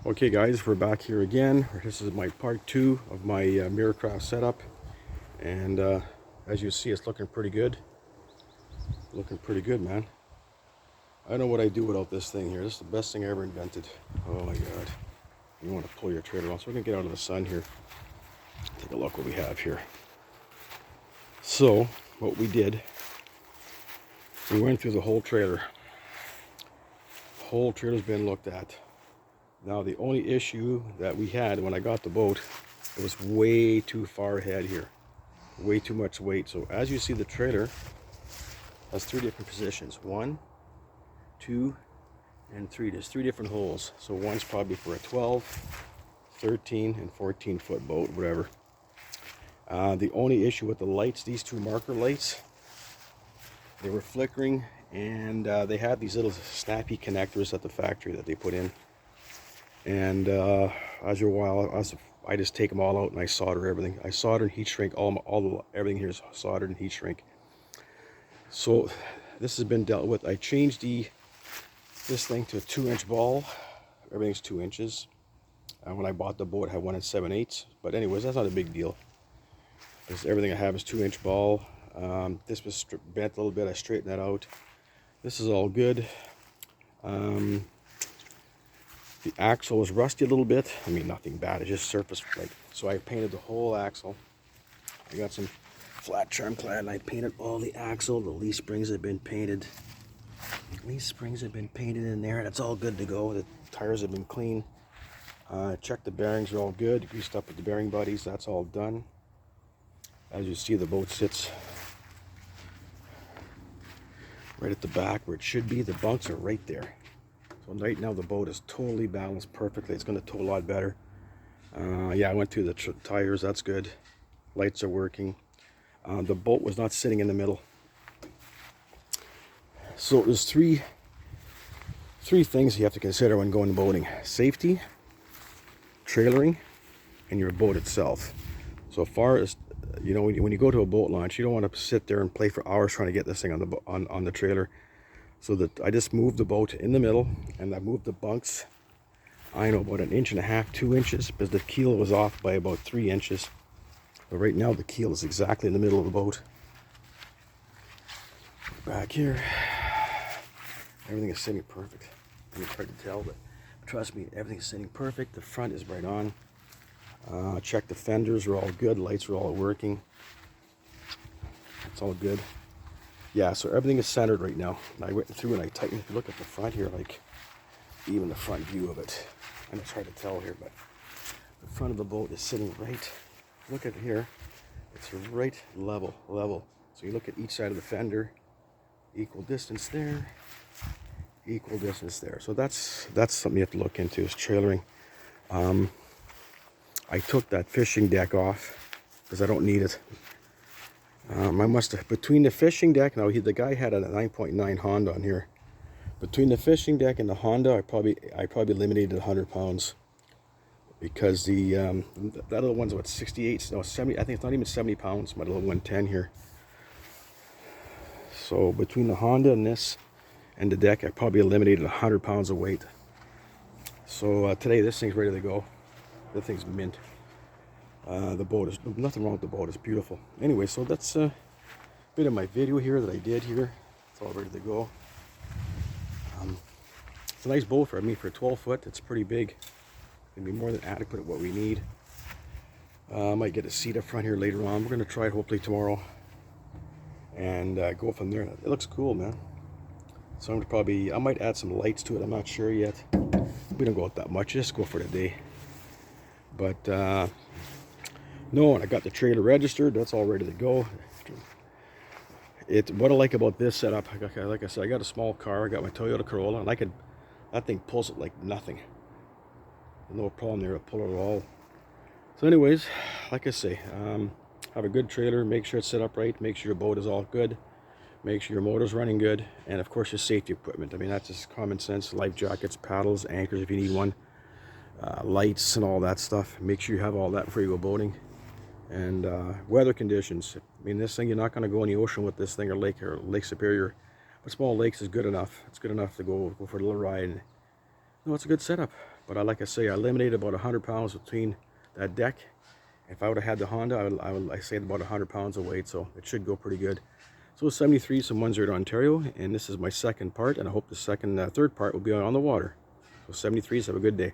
Okay guys, we're back here again. This is my part 2 of my Mirrocraft setup, and as you see, it's looking pretty good. Looking pretty good, man. I don't know what I'd do without this thing here. This is the best thing I ever invented. Oh my god. You want to pull your trailer off, so we're gonna get out of the sun here. Take a look what we have here. So what we did, we went through the whole trailer. The whole trailer's been looked at. Now the only issue that we had when I got the boat, it was way too far ahead here. Way too much weight. So as you see, the trailer has 3 different positions. 1, 2, and 3. There's 3 different holes. So one's probably for a 12, 13, and 14 foot boat, whatever. The only issue with the lights, these 2 marker lights, they were flickering, and they had these little snappy connectors at the factory that they put in. And after a while, I just take them all out and I solder everything. I solder and heat shrink everything here is soldered and heat shrink. So this has been dealt with. I changed this thing to a 2-inch ball. Everything's 2 inches. When I bought the boat, I had 1 7/8. But anyways, that's not a big deal. Everything I have is 2-inch ball. This was bent a little bit. I straightened that out. This is all good. The axle was rusty a little bit. I mean, nothing bad. It just surfaced like so. I painted the whole axle. I got some flat charm clad and I painted all the axle. The leaf springs have been painted. Leaf springs have been painted in there, and it's all good to go. The tires have been clean. Checked the bearings are all good. Greased up with the bearing buddies. That's all done. As you see, the boat sits right at the back where it should be. The bunks are right there. So right now the boat is totally balanced perfectly. It's going to tow a lot better. Yeah, I went through the tires. That's good. Lights are working. The boat was not sitting in the middle. So there's three things you have to consider when going boating: safety, trailering, and your boat itself. So far as you know, when you go to a boat launch, you don't want to sit there and play for hours trying to get this thing on the trailer. So that I just moved the boat in the middle, and I moved the bunks, I know, about 1.5 inches, 2 inches, because the keel was off by about 3 inches. But right now the keel is exactly in the middle of the boat. Back here, everything is sitting perfect. It's hard to tell, but trust me, everything is sitting perfect. The front is right on. Check the fenders are all good. Lights are all working. It's all good. Yeah, so everything is centered right now. I went through and I tightened. If you look at the front here, like even the front view of it, and it's hard to tell here, but the front of the boat is sitting right. Look at here, it's right level. So you look at each side of the fender, equal distance there, equal distance there. So that's something you have to look into, is trailering. I took that fishing deck off because I don't need it. I must have, between the fishing deck, now the guy had a 9.9 Honda on here. Between the fishing deck and the Honda, I probably eliminated 100 pounds, because the other one's what, 68, no 70. I think it's not even 70 pounds. My little 110 here. So between the Honda and this and the deck, I probably eliminated 100 pounds of weight. So today this thing's ready to go. The thing's mint. The boat is, nothing wrong with the boat, it's beautiful. Anyway, so that's a bit of my video here that I did here. It's all ready to go. It's a nice boat for, for 12 foot, it's pretty big. It'll be more than adequate at what we need. I might get a seat up front here later on. We're going to try it hopefully tomorrow, and go from there. It looks cool, man. So I'm gonna I might add some lights to it, I'm not sure yet. We don't go out that much, just go for the day. But no, and I got the trailer registered. That's all ready to go. What I like about this setup, like I said, I got a small car. I got my Toyota Corolla, and that thing pulls it like nothing. No problem there to pull it at all. So anyways, like I say, have a good trailer. Make sure it's set up right. Make sure your boat is all good. Make sure your motor's running good. And of course your safety equipment. I mean, that's just common sense. Life jackets, paddles, anchors if you need one. Lights and all that stuff. Make sure you have all that before you go boating. And weather conditions. I mean, this thing, you're not going to go in the ocean with this thing, or Lake Superior. But small lakes is good enough. It's good enough to go for a little ride. No, it's a good setup. But like I say, I eliminated about 100 pounds between that deck. If I would have had the Honda, I say about 100 pounds of weight, so it should go pretty good. So 73 from 10 Ontario, and this is my second part, and I hope the third part will be on the water. So 73s, have a good day.